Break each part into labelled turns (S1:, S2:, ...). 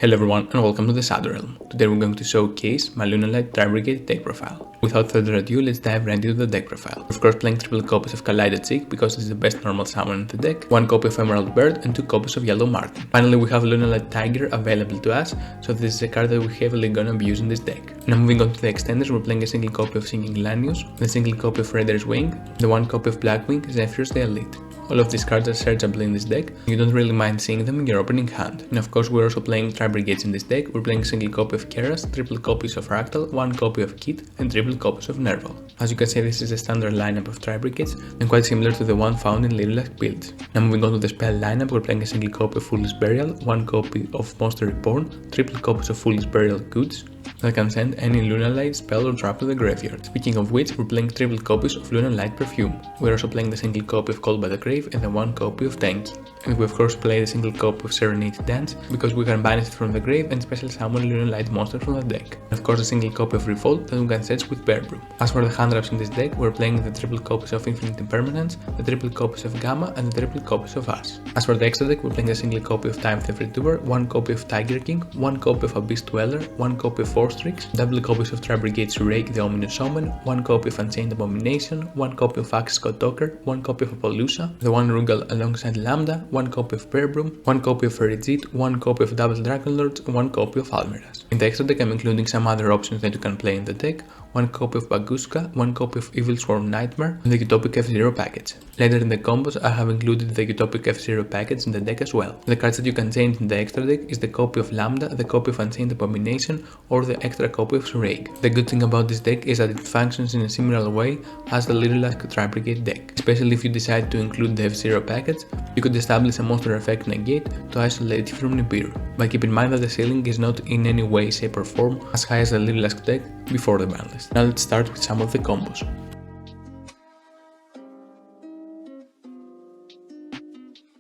S1: Hello everyone and welcome to the Shadow Realm. Today we're going to showcase my Lunalight Tri-Brigade deck profile. Without further ado, let's dive right into the deck profile. Of course, playing triple copies of Lyrilusc because it's the best normal summon in the deck, 1 copy of Emerald Bird and 2 copies of Yellow Martin. Finally, we have Lunalight Tiger available to us, so this is a card that we're heavily gonna be using this deck. Now moving on to the extenders, we're playing a single copy of Singing Lanius, the single copy of Raider's Wing, the 1 copy of Blackwing, Zephyros the Elite. All of these cards are searchable in this deck, you don't really mind seeing them in your opening hand. And of course we're also playing Tri-Brigades in this deck, we're playing a single copy of Keras, triple copies of Fractal, 1 copy of Kit and triple copies of Nerval. As you can see, this is a standard lineup of Tri-Brigades and quite similar to the one found in Lyrilusc builds. Now moving on to the spell lineup, we're playing a single copy of Foolish Burial, 1 copy of Monster Reborn, triple copies of Foolish Burial Goods that can send any Lunalight spell or trap to the graveyard. Speaking of which, we're playing triple copies of Lunalight Perfume. We're also playing the single copy of Called by the Grave and the 1 copy of Tenki. And we of course play the single copy of Serenade Dance because we can banish it from the grave and special summon Lunalight monster from the deck. And of course a single copy of Revolt that we can search with Bear Brew. As for the hand wraps in this deck, we're playing the triple copies of Infinite Impermanence, the triple copies of Gamma and the triple copies of Ash. As for the extra deck, we're playing a single copy of Time Thief Retuber, 1 copy of Tiger King, 1 copy of Abyss Dweller, 1 copy of Force Tricks, double copies of Tri-Brigade's Rake the Ominous Omen, 1 copy of Unchained Abomination, 1 copy of Axe Scott Talker, 1 copy of Appaloosa, the 1 Rugal alongside Lambda, 1 copy of Bear Broom, 1 copy of Ferrijit, 1 copy of Double Dragon Lords, and 1 copy of Almiraz. In the extra deck I'm including some other options that you can play in the deck, 1 copy of Baguska, 1 copy of Evil Swarm Nightmare, and the Utopic F-Zero package. Later in the combos I have included the Utopic F-Zero package in the deck as well. The cards that you can change in the extra deck is the copy of Lambda, the copy of Unchained Abomination, or the extra copy of Rake. The good thing about this deck is that it functions in a similar way as the Lyrilusc Tri-Brigade deck. Especially if you decide to include the F-Zero package, you could establish a monster effect negate to isolate you from Nibiru. But keep in mind that the ceiling is not in any way, shape or form as high as the Lyrilusc deck before the banlist. Now let's start with some of the combos.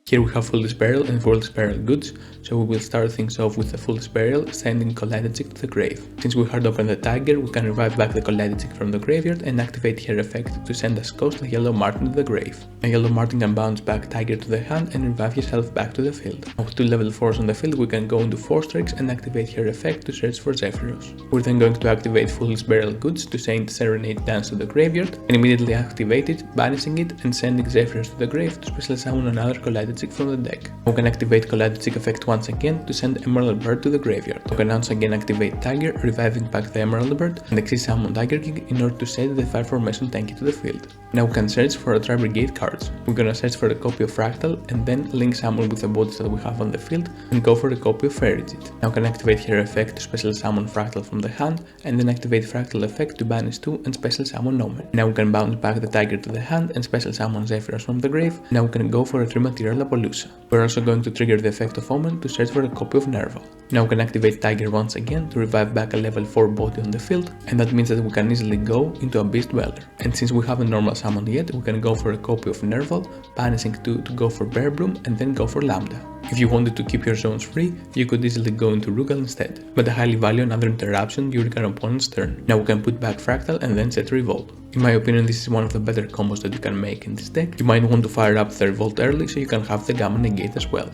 S1: Here we have Foolish Burial and Foolish Burial Goods, so we will start things off with the Foolish Burial, sending Lyrilusc to the grave. Since we hard open the Tiger, we can revive back the Lyrilusc from the graveyard and activate her effect to send us Ghost the Yellow Martin to the grave. A Yellow Martin can bounce back Tiger to the hand and revive yourself back to the field. Now with 2 level 4s on the field, we can go into Force Tricks and activate her effect to search for Zephyros. We're then going to activate Foolish Burial Goods to send Serenade Dance to the graveyard and immediately activate it, banishing it and sending Zephyros to the grave to special summon another Lyrilusc from the deck. We can activate Lyrilusc effect once again to send Emerald Bird to the graveyard. We can once again activate Tiger, reviving back the Emerald Bird and exit summon Tiger King in order to send the 5 formation Tenki to the field. Now we can search for a Tri-Brigade cards. We're gonna search for a copy of Fractal and then link summon with the bodies that we have on the field and go for a copy of Ferrijit. Now we can activate her effect to special summon Fractal from the hand and then activate Fractal effect to banish 2 and special summon Omen. Now we can bounce back the Tiger to the hand and special summon Zephyros from the grave. Now we can go for a 3 material Appaloosa. We're also going to trigger the effect of Omen to search for a copy of Nerval. Now we can activate Tiger once again to revive back a level 4 body on the field, and that means that we can easily go into Abyss Dweller. And since we haven't normal summoned yet, we can go for a copy of Nerval, banishing 2 to go for Bear Broom and then go for Lambda. If you wanted to keep your zones free, you could easily go into Rugal instead, but I highly value another interruption during our opponent's turn. Now we can put back Fractal and then set Revolt. In my opinion, this is one of the better combos that you can make in this deck. You might want to fire up the Revolt early so you can have the Gamma negate as well.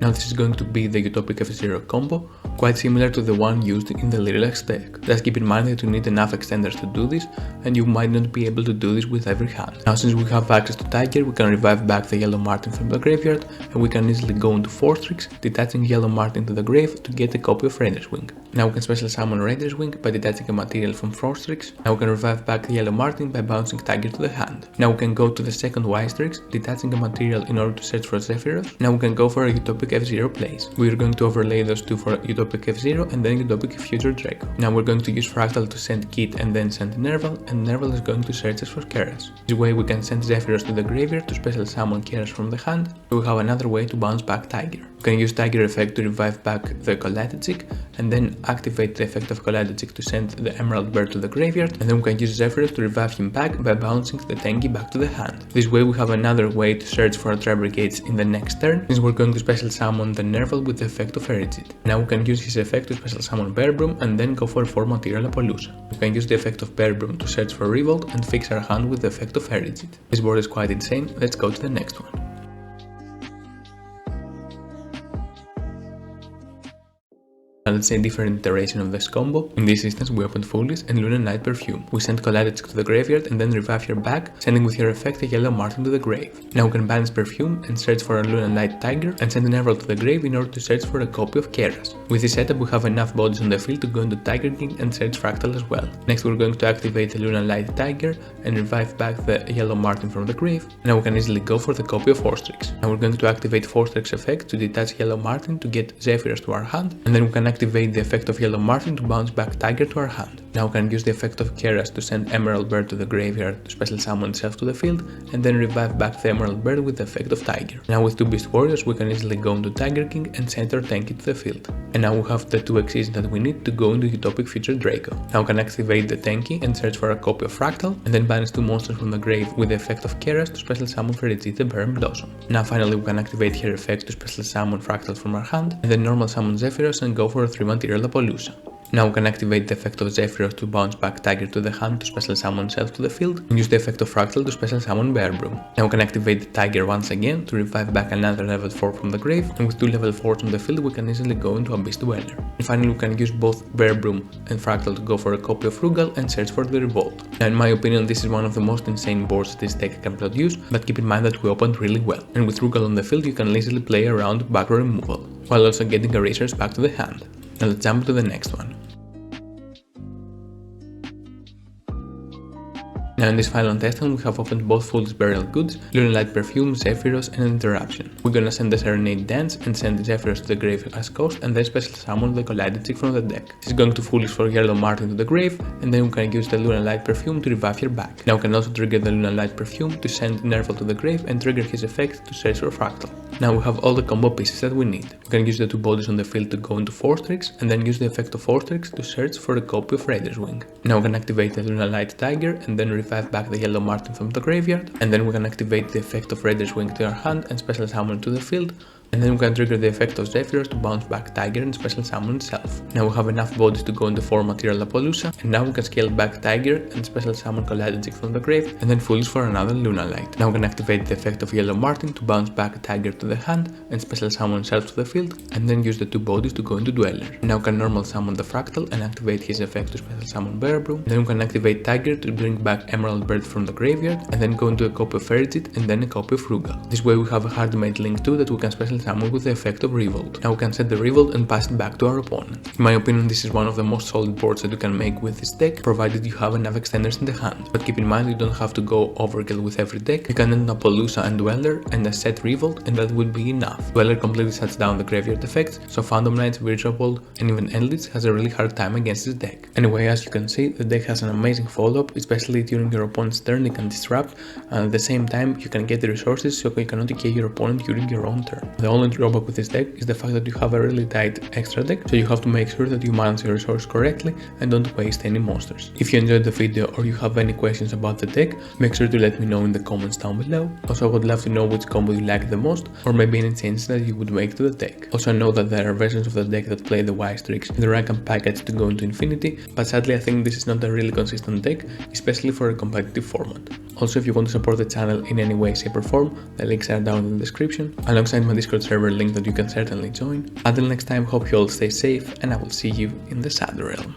S1: Now this is going to be the Utopic F-Zero combo, quite similar to the one used in the Lyrilusc deck. Just keep in mind that you need enough extenders to do this, and you might not be able to do this with every hand. Now since we have access to Tiger, we can revive back the Yellow Martin from the graveyard, and we can easily go into Force Tricks, detaching Yellow Martin to the grave to get a copy of Raider's Wing. Now we can special summon Raider's Wing by detaching a material from Force Tricks. Now we can revive back the Yellow Martin by bouncing Tiger to the hand. Now we can go to the second Wise Tricks, detaching a material in order to search for Zephyros. Now we can go for a Utopic F-Zero plays. We are going to overlay those 2 for Utopic F-Zero and then Utopic Future Draco. Now we're going to use Fractal to send Kit and then send Nerval, and Nerval is going to search us for Keras. This way we can send Zephyros to the graveyard to special summon Keras from the hand, so we have another way to bounce back Tiger. We can use Tiger effect to revive back the Lyrilusc and then activate the effect of Collided Chick to send the Emerald Bird to the graveyard, and then we can use Zephyrus to revive him back by bouncing the tanky back to the hand. This way we have another way to search for our Tri-Brigades in the next turn, since we're going to special summon the Nerval with the effect of Erigid. Now we can use his effect to special summon Bear Broom and then go for 4 Material Appaloosa. We can use the effect of Bear Broom to search for Revolt and fix our hand with the effect of Erigid. This board is quite insane, let's go to the next one. Let's say a different iteration of this combo. In this instance we opened Foolish and Lunalight Perfume. We send Collided Chick to the graveyard and then revive your back, sending with your effect a Yellow Marten to the grave. Now we can balance Perfume and search for a Lunalight Tiger and send an Nerval to the grave in order to search for a copy of Keras. With this setup we have enough bodies on the field to go into Tiger King and search Fractal as well. Next we're going to activate the Lunalight Tiger and revive back the Yellow Marten from the grave. Now we can easily go for the copy of Forstrix. Now we're going to activate Forstrix effect to detach Yellow Marten to get Zephyrus to our hand, and then we can activate the effect of Yellow Marten to bounce back Tiger to our hand. Now we can use the effect of Keras to send Emerald Bird to the graveyard to special summon itself to the field, and then revive back the Emerald Bird with the effect of Tiger. Now with 2 Beast Warriors we can easily go into Tiger King and send our tanky to the field. And now we have the 2 Xyzs that we need to go into Utopic Future Draco. Now we can activate the tanky and search for a copy of Fractal, and then banish 2 monsters from the grave with the effect of Keras to special summon Erigid the Bear Blossom. Now finally we can activate her effect to special summon Fractal from our hand, and then normal summon Zephyrus and go for a 3 Material Appaloosa. Now we can activate the effect of Zephyrus to bounce back Tiger to the hand to special summon self to the field, and use the effect of Fractal to special summon Bear Broom. Now we can activate the Tiger once again to revive back another level 4 from the grave, and with 2 level 4s on the field we can easily go into Abyss Dweller. And finally we can use both Bear Broom and Fractal to go for a copy of Rugal and search for the Revolt. Now in my opinion this is one of the most insane boards this deck can produce, but keep in mind that we opened really well, and with Rugal on the field you can easily play around back row removal, while also getting a resource back to the hand. Now let's jump to the next one. Now in this final testing we have opened both Foolish Burial Goods, Lunalight Perfume, Zephyrus and Interruption. We're gonna send the Serenade Dance and send Zephyrus to the grave as cost, and then special summon the Collided Chick from the deck. This is going to Foolish for Yellow Marten to the grave, and then we can use the Lunalight Perfume to revive your back. Now we can also trigger the Lunalight Perfume to send Nerval to the grave and trigger his effect to search for Fractal. Now we have all the combo pieces that we need. We can use the 2 bodies on the field to go into Forstrix, and then use the effect of Forstrix to search for a copy of Raider's Wing. Now we can activate the Lunalight Tiger and then revive back the Yellow Marten from the graveyard, and then we can activate the effect of Raider's Wing to our hand and special summon to the field, and then we can trigger the effect of Zephyrus to bounce back Tiger and special summon itself. Now we have enough bodies to go into 4 Material Appaloosa, and now we can scale back Tiger and special summon Collided Chick from the grave, and then Foolish for another Lunalight. Now we can activate the effect of Yellow Marten to bounce back Tiger to the hand and special summon itself to the field, and then use the 2 bodies to go into Dweller. Now we can normal summon the Fractal and activate his effect to special summon Bear Broom, then we can activate Tiger to bring back Emerald Bird from the graveyard, and then go into a copy of Erigid and then a copy of Rugal. This way we have a hard made Link 2 that we can special summon with the effect of Revolt. Now we can set the Revolt and pass it back to our opponent. In my opinion this is one of the most solid boards that you can make with this deck, provided you have enough extenders in the hand. But keep in mind you don't have to go overkill with every deck. You can end Appaloosa and Dweller and a set Revolt, and that would be enough. Dweller completely shuts down the graveyard effects, so Phantom Knights, Virtual Bolt and even Endlitz has a really hard time against this deck. Anyway, as you can see, the deck has an amazing follow-up, especially during your opponent's turn it can disrupt, and at the same time you can get the resources so you cannot decay your opponent during your own turn. The only drawback with this deck is the fact that you have a really tight extra deck, so you have to make sure that you manage your resource correctly and don't waste any monsters. If you enjoyed the video or you have any questions about the deck, make sure to let me know in the comments down below. Also I would love to know which combo you like the most, or maybe any changes that you would make to the deck. Also know that there are versions of the deck that play the Wise Tricks and the rank and package to go into Infinity, but sadly I think this is not a really consistent deck, especially for a competitive format. Also, if you want to support the channel in any way, shape or form, the links are down in the description, alongside my Discord server link that you can certainly join. Until next time, hope you all stay safe, and I will see you in the Shadow Realm.